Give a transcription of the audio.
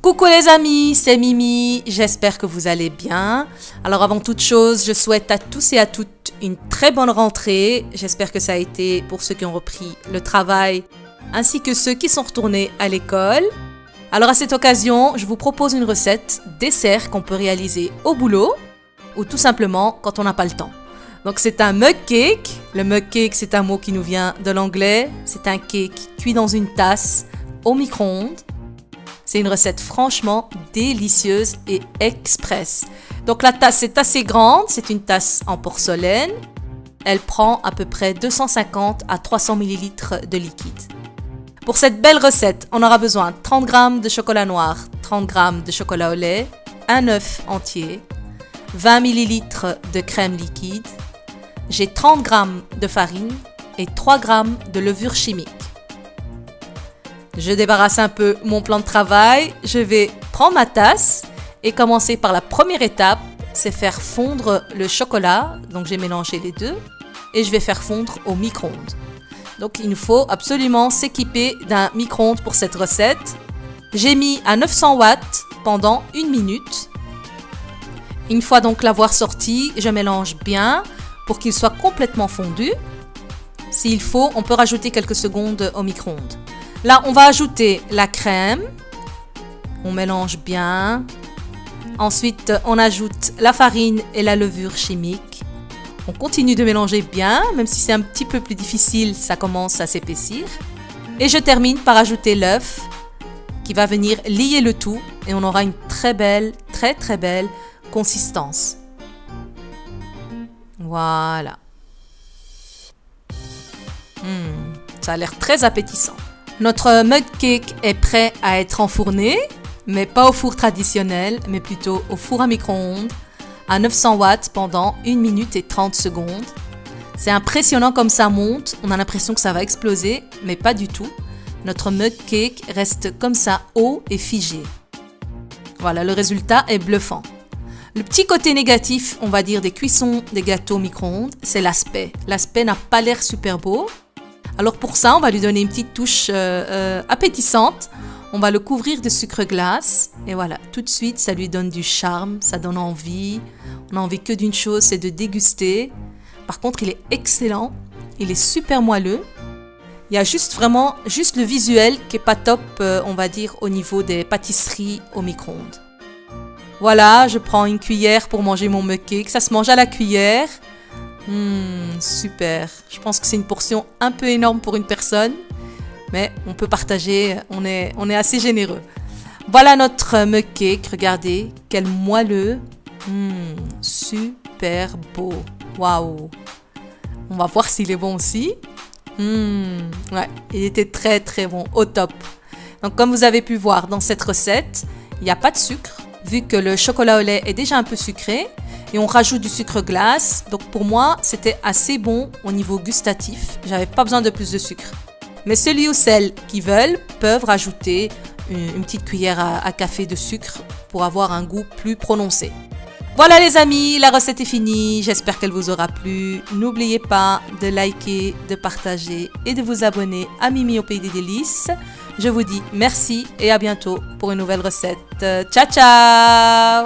Coucou les amis, c'est Mimi, j'espère que vous allez bien. Alors avant toute chose, je souhaite à tous et à toutes une très bonne rentrée. J'espère que ça a été pour ceux qui ont repris le travail ainsi que ceux qui sont retournés à l'école. Alors à cette occasion, je vous propose une recette dessert qu'on peut réaliser au boulot ou tout simplement quand on n'a pas le temps. Donc c'est un mug cake. Le mug cake, c'est un mot qui nous vient de l'anglais. C'est un cake cuit dans une tasse au micro-ondes. C'est une recette franchement délicieuse et express. Donc la tasse est assez grande, c'est une tasse en porcelaine. Elle prend à peu près 250 à 300 ml de liquide. Pour cette belle recette, on aura besoin de 30 g de chocolat noir, 30 g de chocolat au lait, un œuf entier, 20 ml de crème liquide. J'ai 30 g de farine et 3 g de levure chimique. Je débarrasse un peu mon plan de travail. Je vais prendre ma tasse et commencer par la première étape, c'est faire fondre le chocolat. Donc j'ai mélangé les deux et je vais faire fondre au micro-ondes. Donc il nous faut absolument s'équiper d'un micro-ondes pour cette recette. J'ai mis à 900 watts pendant 1 minute. Une fois donc l'avoir sorti, je mélange bien pour qu'il soit complètement fondu. S'il faut, on peut rajouter quelques secondes au micro-ondes. Là, on va ajouter la crème. On mélange bien. Ensuite, on ajoute la farine et la levure chimique. On continue de mélanger bien, même si c'est un petit peu plus difficile, ça commence à s'épaissir. Et je termine par ajouter l'œuf qui va venir lier le tout et on aura une très belle consistance. Voilà. Ça a l'air très appétissant. Notre mug cake est prêt à être enfourné, mais pas au four traditionnel, mais plutôt au four à micro-ondes, à 900 watts pendant 1 minute et 30 secondes. C'est impressionnant comme ça monte, on a l'impression que ça va exploser, mais pas du tout. Notre mug cake reste comme ça haut et figé. Voilà, le résultat est bluffant. Le petit côté négatif, on va dire, des cuissons des gâteaux au micro-ondes, c'est l'aspect. L'aspect n'a pas l'air super beau. Alors pour ça, on va lui donner une petite touche appétissante. On va le couvrir de sucre glace. Et voilà, tout de suite, ça lui donne du charme, ça donne envie. On n'a envie que d'une chose, c'est de déguster. Par contre, il est excellent. Il est super moelleux. Il y a juste le visuel qui n'est pas top, on va dire, au niveau des pâtisseries au micro-ondes. Voilà, je prends une cuillère pour manger mon mug cake. Ça se mange à la cuillère. Super. Je pense que c'est une portion un peu énorme pour une personne, mais on peut partager, on est assez généreux. Voilà notre mug cake, regardez, quel moelleux. Super beau. Waouh. On va voir s'il est bon aussi. Ouais, il était très bon, au top. Donc comme vous avez pu voir dans cette recette, il n'y a pas de sucre, vu que le chocolat au lait est déjà un peu sucré. Et on rajoute du sucre glace. Donc pour moi, c'était assez bon au niveau gustatif. J'avais pas besoin de plus de sucre. Mais celui ou celles qui veulent peuvent rajouter une petite cuillère à café de sucre pour avoir un goût plus prononcé. Voilà les amis, la recette est finie. J'espère qu'elle vous aura plu. N'oubliez pas de liker, de partager et de vous abonner à Mimi au Pays des Délices. Je vous dis merci et à bientôt pour une nouvelle recette. Ciao ciao!